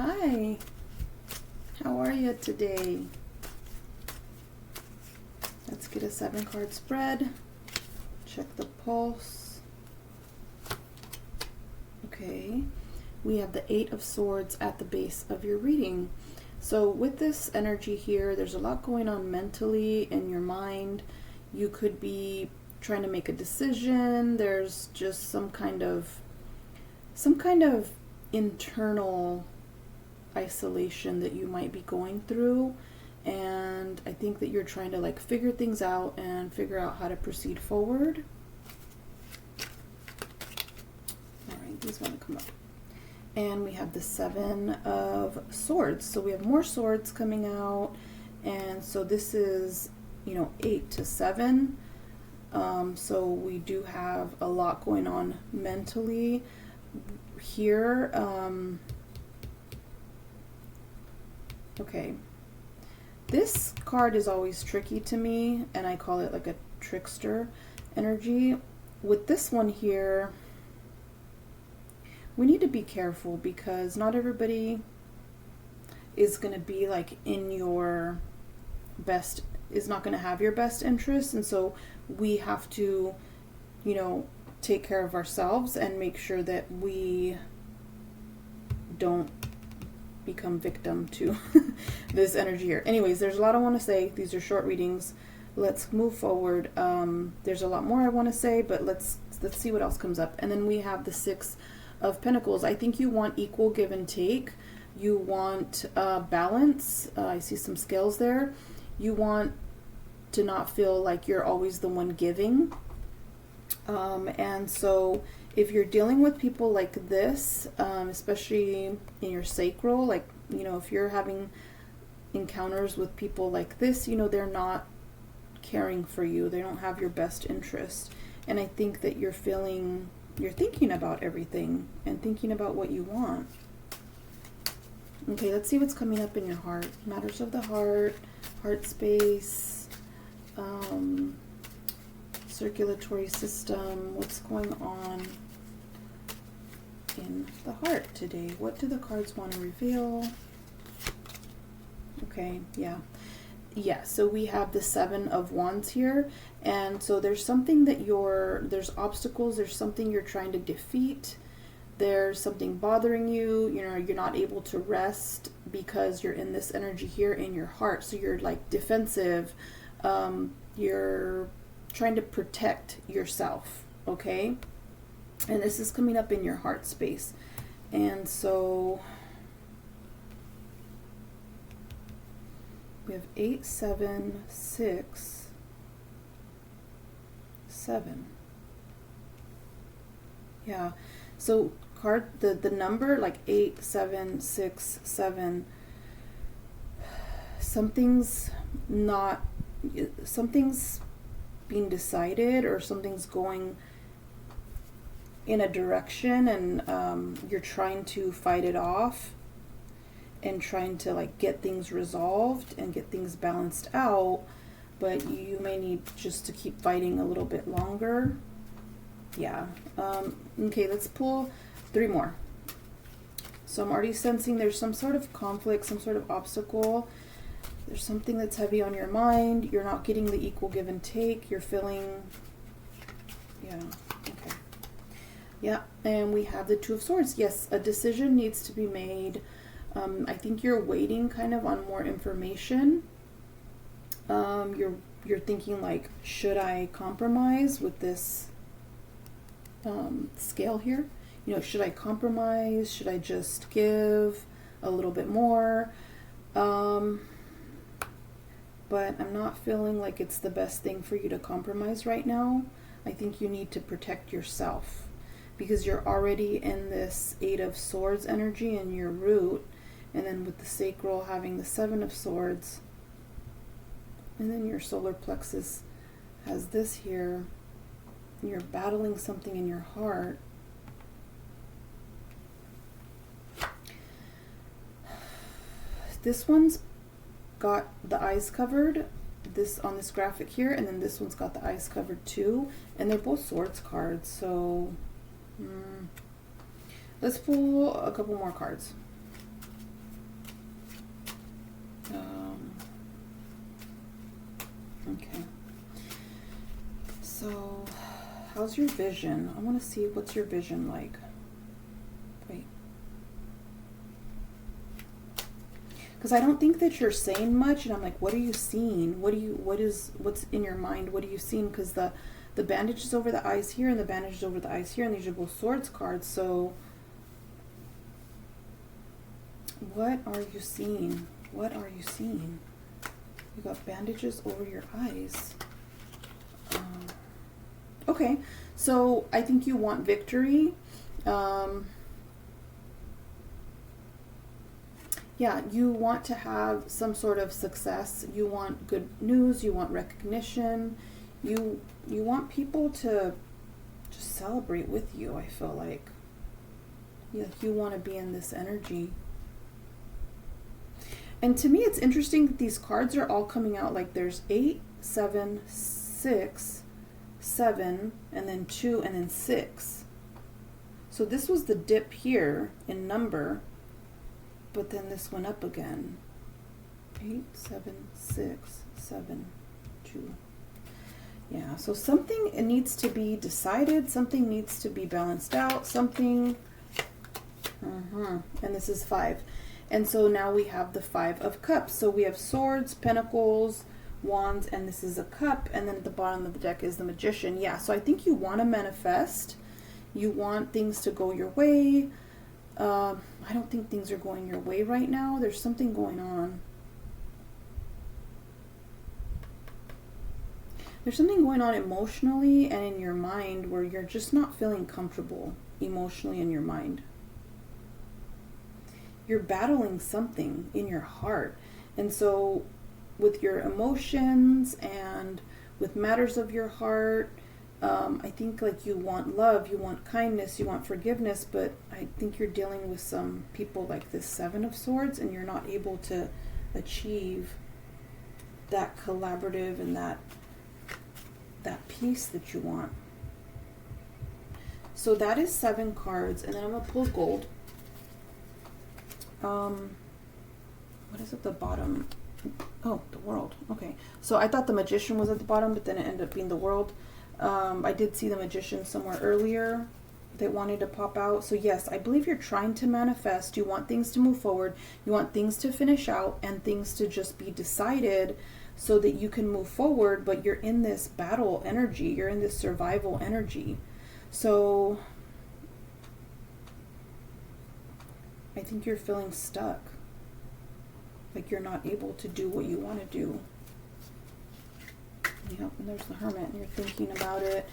Hi, how are you today? Let's get a 7-card spread. Check the pulse. Okay, we have the 8 of Swords at the base of your reading. So with this energy here, there's a lot going on mentally in your mind. You could be trying to make a decision. There's just some kind of internal isolation that you might be going through, and I think that you're trying to like figure things out and figure out how to proceed forward. All right, these want to come up. And we have the 7 of Swords. So we have more swords coming out, and so this is, 8 to 7. So we do have a lot going on mentally here. Okay, this card is always tricky to me, and I call it like a trickster energy. With this one here, we need to be careful because not everybody is going to be like in your best, is not going to have your best interests, and so we have to, take care of ourselves and make sure that we don't become victim to this energy here. Anyways, there's a lot I want to say. These are short readings. Let's move forward. There's a lot more I want to say, but let's see what else comes up. And then we have the 6 of Pentacles. I think you want equal give and take. You want balance. I see some scales there. You want to not feel like you're always the one giving. And so if you're dealing with people like this, especially in your sacral, like, if you're having encounters with people like this, they're not caring for you. They don't have your best interest. And I think that you're thinking about everything and thinking about what you want. Okay, let's see what's coming up in your heart. Matters of the heart, heart space, circulatory system. What's going on in the heart today? What do the cards want to reveal? Okay, yeah, so we have the 7 of Wands here, and so there's something that there's obstacles, there's something you're trying to defeat, there's something bothering you, you're not able to rest because you're in this energy here in your heart, so you're like defensive, you're trying to protect yourself, okay? And this is coming up in your heart space. And so we have 8, 7, 6, 7. Yeah. So the number like 8, 7, 6, 7, something's being decided, or something's going in a direction, and you're trying to fight it off and trying to like get things resolved and get things balanced out, but you may need just to keep fighting a little bit longer. Yeah. Okay, let's pull 3 more. So I'm already sensing there's some sort of conflict, some sort of obstacle. There's something that's heavy on your mind. You're not getting the equal give and take. You're feeling, yeah, okay. Yeah, and we have the 2 of Swords. Yes, a decision needs to be made. I think you're waiting kind of on more information. You're thinking like, should I compromise with this scale here? Should I compromise? Should I just give a little bit more? But I'm not feeling like it's the best thing for you to compromise right now. I think you need to protect yourself because you're already in this 8 of Swords energy in your root, and then with the sacral having the 7 of Swords, and then your solar plexus has this here. You're battling something in your heart. This one's got the eyes covered, this on this graphic here, and then this one's got the eyes covered too, and they're both Swords cards. So let's pull a couple more cards. Okay. So, how's your vision? I want to see what's your vision like. Wait. Because I don't think that you're saying much, and I'm like, what are you seeing? What's in your mind? What are you seeing? Because the bandage is over the eyes here, and the bandage is over the eyes here, and these are both swords cards. So, what are you seeing? What are you seeing? You got bandages over your eyes. Okay, so I think you want victory. Yeah, you want to have some sort of success. You want good news. You want recognition. You want people to just celebrate with you, I feel like. You want to be in this energy. And to me, it's interesting that these cards are all coming out like there's 8, 7, 6, 7, and then 2, and then 6. So this was the dip here in number, but then this went up again. 8, 7, 6, 7, 2. Yeah, so something it needs to be decided, something needs to be balanced out, something, and this is 5. And so now we have the 5 of cups. So we have swords, pentacles, wands, and this is a cup. And then at the bottom of the deck is the magician. Yeah, so I think you want to manifest. You want things to go your way. I don't think things are going your way right now. There's something going on. There's something going on emotionally and in your mind where you're just not feeling comfortable emotionally in your mind. You're battling something in your heart. And so with your emotions and with matters of your heart, I think like you want love, you want kindness, you want forgiveness, but I think you're dealing with some people like this 7 of Swords, and you're not able to achieve that collaborative and that peace that you want. So that is 7 cards, and then I'm going to pull gold. What is at the bottom? Oh, the world. Okay. So I thought the magician was at the bottom, but then it ended up being the world. I did see the magician somewhere earlier that wanted to pop out. So yes, I believe you're trying to manifest. You want things to move forward. You want things to finish out and things to just be decided so that you can move forward, but you're in this battle energy. You're in this survival energy. So I think you're feeling stuck. Like you're not able to do what you want to do. Yep, and there's the Hermit, and you're thinking about it.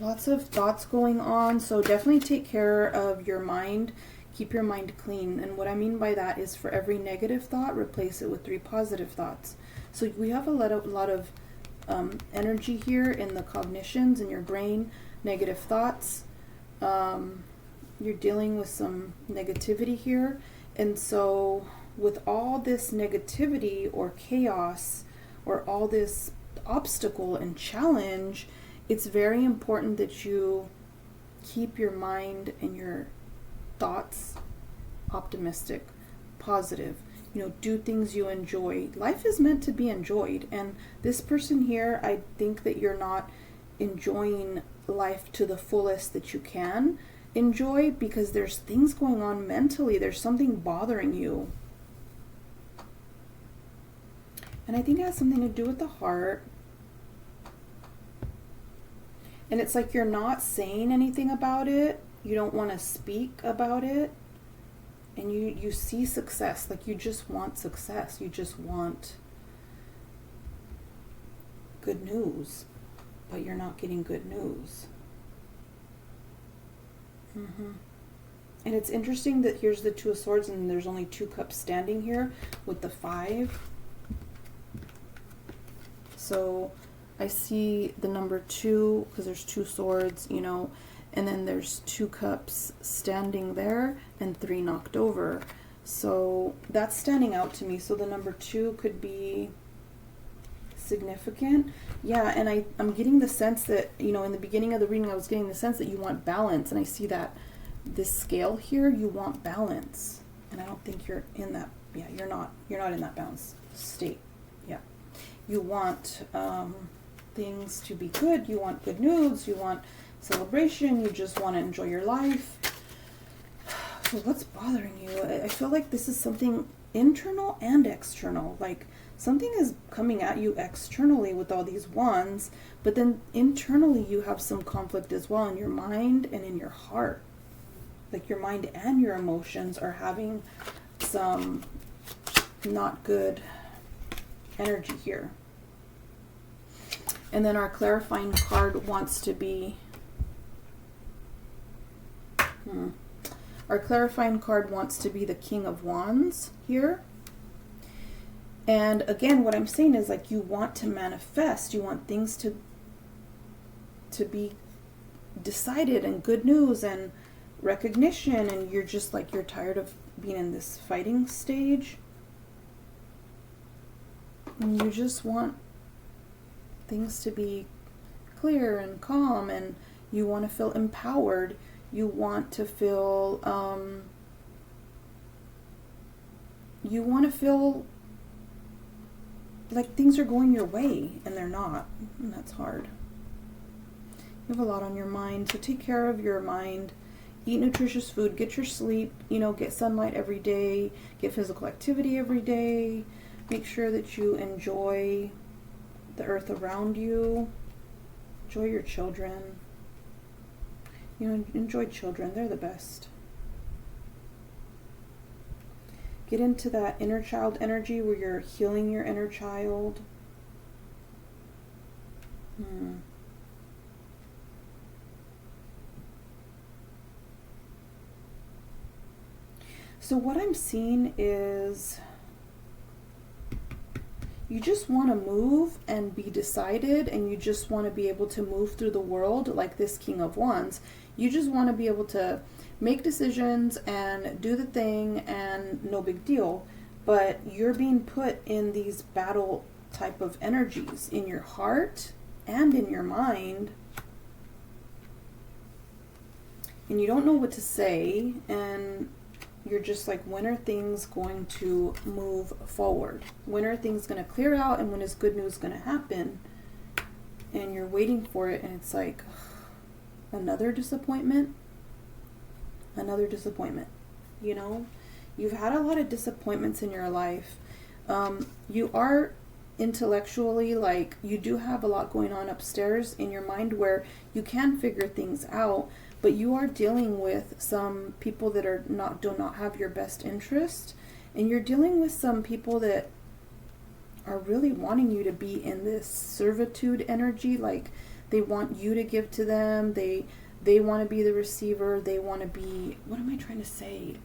Lots of thoughts going on, so definitely take care of your mind. Keep your mind clean, and what I mean by that is for every negative thought, replace it with 3 positive thoughts. So we have a lot of energy here in the cognitions in your brain, negative thoughts. You're dealing with some negativity here, and so with all this negativity or chaos or all this obstacle and challenge, it's very important that you keep your mind and your thoughts optimistic, positive. You know, do things you enjoy. Life is meant to be enjoyed, and this person here, I think that you're not enjoying life to the fullest that you can enjoy because there's things going on mentally. There's something bothering you. And I think it has something to do with the heart. And it's like you're not saying anything about it. You don't want to speak about it. And you see success. Like you just want success. You just want good news. But you're not getting good news. And it's interesting that here's the 2 of Swords and there's only 2 cups standing here with the 5. So I see the number 2 because there's 2 swords, you know, and then there's 2 cups standing there and 3 knocked over. So that's standing out to me. So the number 2 could be significant. Yeah, and I'm getting the sense that, you know, in the beginning of the reading I was getting the sense that you want balance, and I see that this scale here, you want balance. And I don't think you're in that, yeah, you're not in that balance state. Yeah. You want things to be good. You want good news. You want celebration. You just want to enjoy your life. So what's bothering you? I feel like this is something internal and external. Like something is coming at you externally with all these wands, but then internally you have some conflict as well in your mind and in your heart. Like your mind and your emotions are having some not good energy here. And then our clarifying card wants to be... Our clarifying card wants to be the King of Wands here. And again, what I'm saying is like you want to manifest. You want things to be decided and good news and recognition. And you're just like, you're tired of being in this fighting stage. And you just want things to be clear and calm, and you want to feel empowered. You want to feel, like things are going your way, and they're not. And that's hard. You have a lot on your mind, so take care of your mind. Eat nutritious food, get your sleep, get sunlight every day, get physical activity every day. Make sure that you enjoy the earth around you. Enjoy your children. Enjoy children. They're the best. Get into that inner child energy where you're healing your inner child. So what I'm seeing is you just want to move and be decided, and you just want to be able to move through the world like this King of Wands. You just want to be able to make decisions and do the thing, and no big deal. But you're being put in these battle type of energies in your heart and in your mind. And you don't know what to say, and you're just like, when are things going to move forward? When are things going to clear out, and when is good news going to happen? And you're waiting for it, and it's like, another disappointment? Another disappointment. You've had a lot of disappointments in your life. You are intellectually, like, you do have a lot going on upstairs in your mind where you can figure things out, but you are dealing with some people that do not have your best interest, and you're dealing with some people that are really wanting you to be in this servitude energy. Like they want you to give to them. They want to be the receiver. They want to be, what am I trying to say?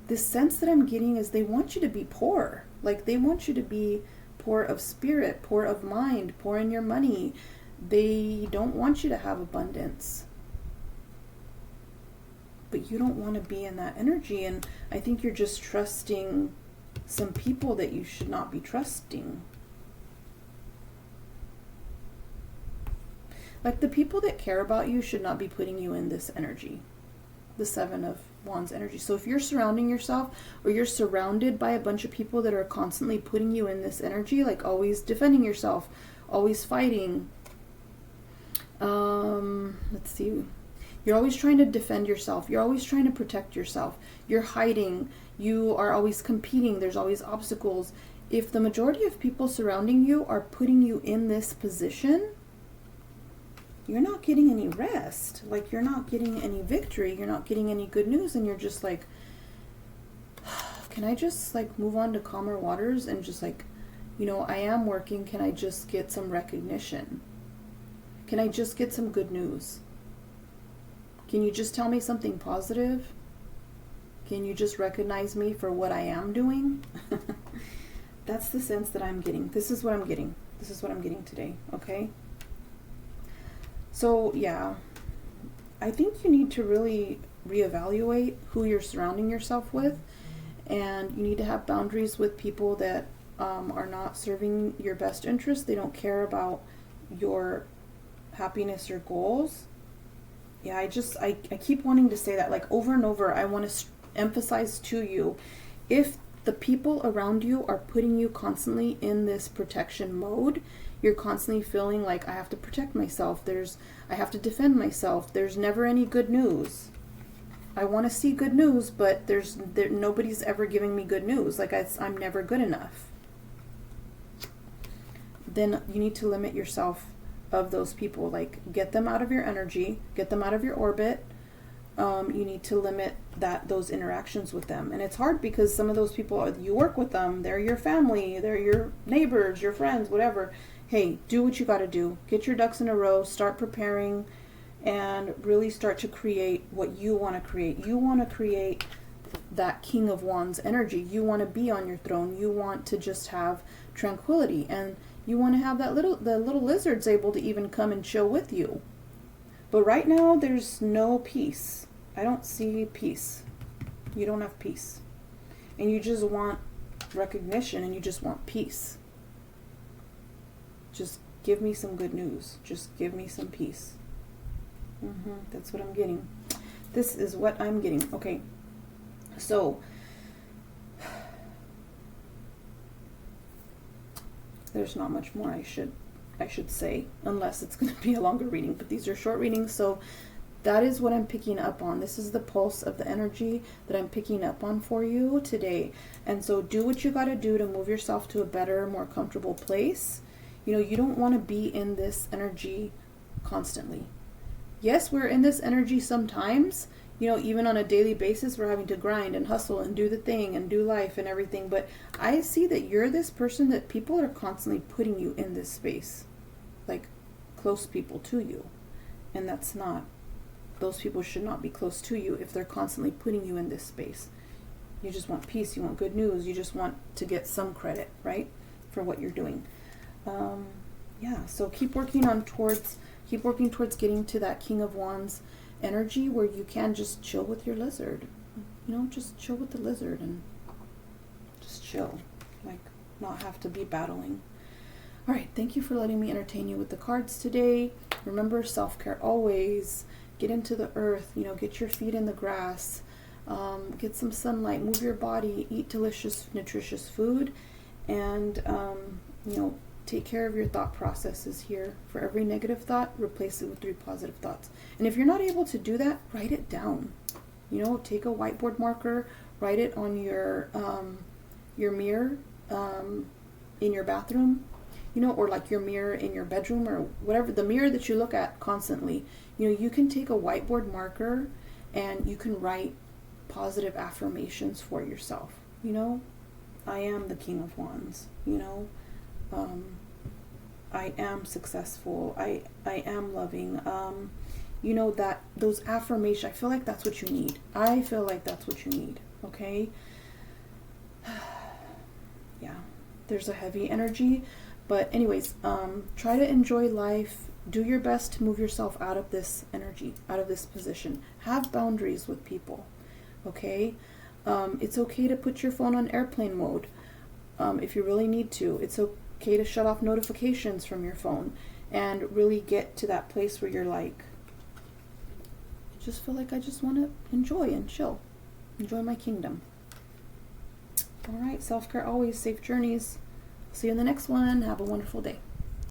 This sense that I'm getting is they want you to be poor. Like they want you to be poor of spirit, poor of mind, poor in your money. They don't want you to have abundance. But you don't want to be in that energy. And I think you're just trusting some people that you should not be trusting. Like the people that care about you should not be putting you in this energy. The Seven of Wands energy. So if you're surrounding yourself, or you're surrounded by a bunch of people that are constantly putting you in this energy, like always defending yourself, always fighting. Let's see. You're always trying to defend yourself. You're always trying to protect yourself. You're hiding. You are always competing. There's always obstacles. If the majority of people surrounding you are putting you in this position, you're not getting any rest. Like you're not getting any victory. You're not getting any good news. And you're just like, can I just like move on to calmer waters and just like, I am working. Can I just get some recognition? Can I just get some good news? Can you just tell me something positive? Can you just recognize me for what I am doing? That's the sense that I'm getting. This is what I'm getting. This is what I'm getting today, okay? So, yeah. I think you need to really reevaluate who you're surrounding yourself with. And you need to have boundaries with people that are not serving your best interest. They don't care about your happiness or goals. Yeah, I keep wanting to say that like over and over. I want to emphasize to you, if the people around you are putting you constantly in this protection mode. You're constantly feeling like, I have to protect myself. I have to defend myself. There's never any good news. I want to see good news, but nobody's ever giving me good news. Like I'm never good enough. Then you need to limit yourself of those people. Like, get them out of your energy, get them out of your orbit. You need to limit those interactions with them. And it's hard because some of those people, you work with them, they're your family, they're your neighbors, your friends, whatever. Hey, do what you got to do. Get your ducks in a row, start preparing, and really start to create what you want to create. You want to create that King of Wands energy. You want to be on your throne. You want to just have tranquility, and you want to have the little lizards able to even come and chill with you. But right now, there's no peace. I don't see peace. You don't have peace. And you just want recognition, and you just want peace. Just give me some good news. Just give me some peace. That's what I'm getting. This is what I'm getting. Okay. So, there's not much more I should say, unless it's going to be a longer reading, but these are short readings. So that is what I'm picking up on. This is the pulse of the energy that I'm picking up on for you today. And so do what you got to do to move yourself to a better, more comfortable place. You know, you don't want to be in this energy constantly. Yes, we're in this energy sometimes. You know, even on a daily basis, we're having to grind and hustle and do the thing and do life and everything. But I see that you're this person that people are constantly putting you in this space. Like, close people to you. And that's not. Those people should not be close to you if they're constantly putting you in this space. You just want peace. You want good news. You just want to get some credit, right, for what you're doing. Yeah, so keep working towards getting to that King of Wands energy where you can just chill with your lizard. You know, just chill with the lizard and just chill. Like, not have to be battling. All right, thank you for letting me entertain you with the cards today. Remember, self-care always. Get into the earth, you know, get your feet in the grass, get some sunlight, move your body, eat delicious, nutritious food, and, you know, take care of your thought processes here. For every negative thought, replace it with 3 positive thoughts. And if you're not able to do that, write it down. You know, take a whiteboard marker, write it on your mirror in your bathroom, you know, or like your mirror in your bedroom or whatever, the mirror that you look at constantly. You know, you can take a whiteboard marker and you can write positive affirmations for yourself. You know, I am the King of Wands, you know. I am successful. I am loving. You know, that those affirmations, I feel like that's what you need. I feel like that's what you need. Okay. Yeah, there's a heavy energy, but anyways, try to enjoy life. Do your best to move yourself out of this energy, out of this position. Have boundaries with people. Okay. It's okay to put your phone on airplane mode. If you really need to. It's okay to shut off notifications from your phone and really get to that place where you're like, just feel like I just want to enjoy and chill. Enjoy my kingdom. All right, self-care always. Safe journeys. See you in the next one. Have a wonderful day.